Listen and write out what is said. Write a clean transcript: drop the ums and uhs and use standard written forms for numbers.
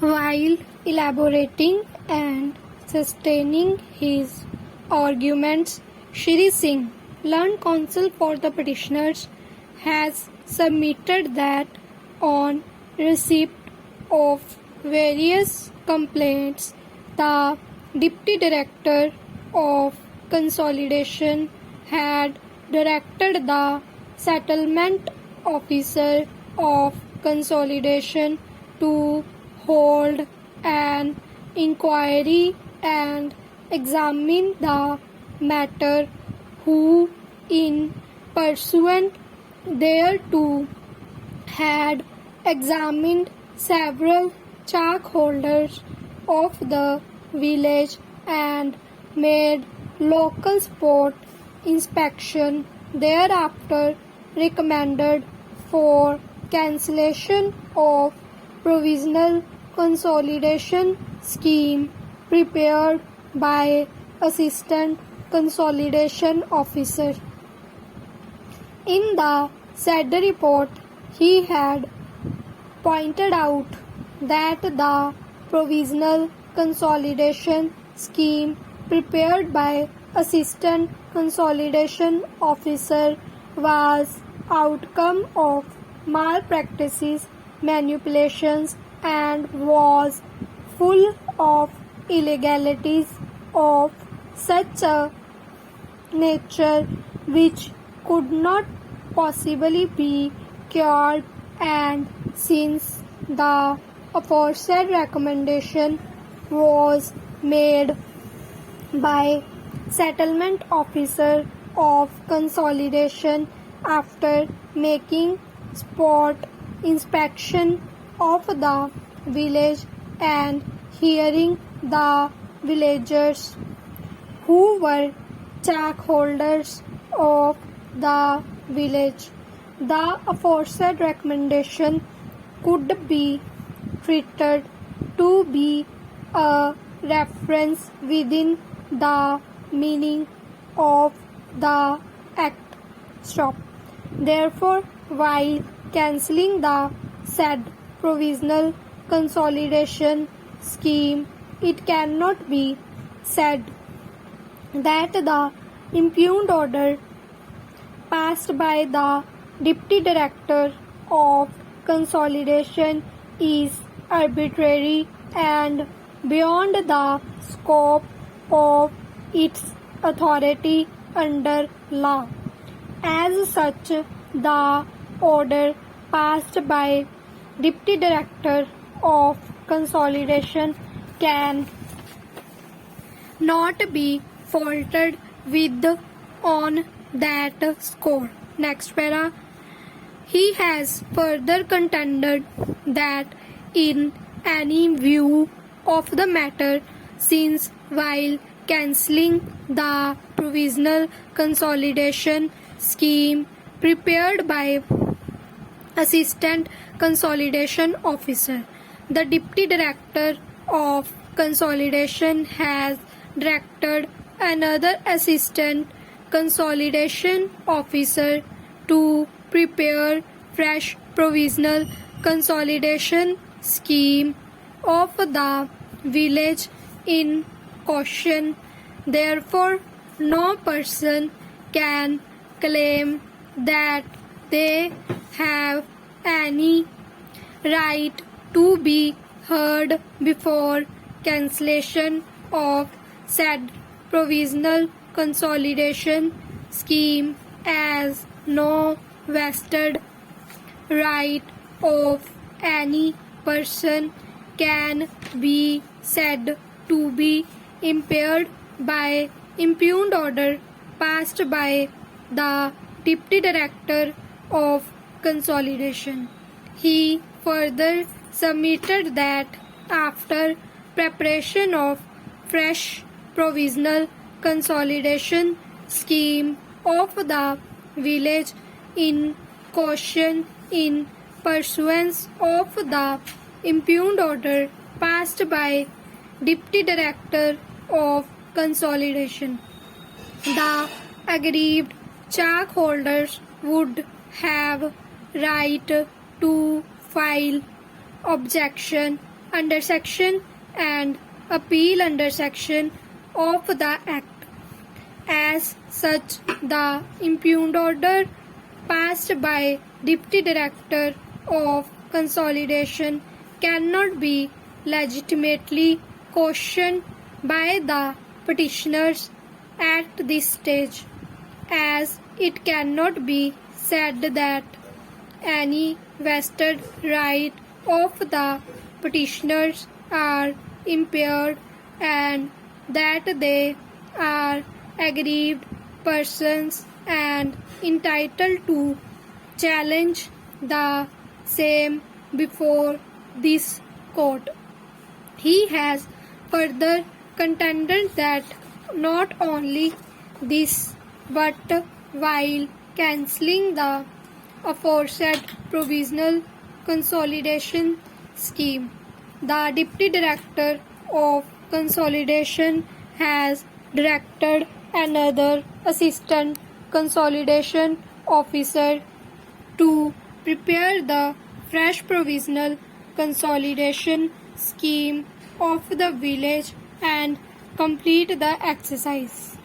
While elaborating and sustaining his arguments, Shri Singh, learned counsel for the petitioners, has submitted that on receipt of various complaints, the Deputy Director of Consolidation had directed the Settlement Officer of Consolidation to hold an inquiry and examine the matter, who, in pursuant thereto, had examined several chalk holders of the village and made local spot inspection, thereafter recommended for cancellation of provisional consolidation scheme prepared by Assistant Consolidation Officer. In the said report, he had pointed out that the provisional consolidation scheme prepared by Assistant Consolidation Officer was outcome of malpractices, manipulations, and was full of illegalities of such a nature which could not possibly be cured, and since the aforesaid recommendation was made by Settlement Officer of Consolidation after making spot inspection of the village and hearing the villagers, who were chalk holders of the village, the aforesaid recommendation could be treated to be a reference within the meaning of the Act. Stop. Therefore, while cancelling the said provisional consolidation scheme, it cannot be said that the impugned order passed by the Deputy Director of Consolidation is arbitrary and beyond the scope of its authority under law. As such, the order passed by Deputy Director of Consolidation can not be faulted with on that score. Next para. He has further contended that in any view of the matter, since while cancelling the provisional consolidation scheme prepared by Assistant Consolidation Officer, the Deputy Director of Consolidation has directed another Assistant Consolidation Officer to prepare fresh provisional consolidation scheme of the village in question. Therefore, no person can claim that they have any right to be heard before cancellation of said provisional consolidation scheme, as no vested right of any person can be said to be impaired by impugned order passed by the Deputy Director of Consolidation. He further submitted that after preparation of fresh provisional consolidation scheme of the village in question in pursuance of the impugned order passed by Deputy Director of Consolidation, the aggrieved chalk holders would have right to file objection under section and appeal under section of the Act. As such, the impugned order passed by Deputy Director of Consolidation cannot be legitimately questioned by the petitioners at this stage, as it cannot be said that any vested right of the petitioners are impaired and that they are aggrieved persons and entitled to challenge the same before this court. He has further contended that not only this, but while cancelling the aforesaid provisional consolidation scheme, the Deputy Director of Consolidation has directed another Assistant Consolidation Officer to prepare the fresh provisional consolidation scheme of the village and complete the exercise.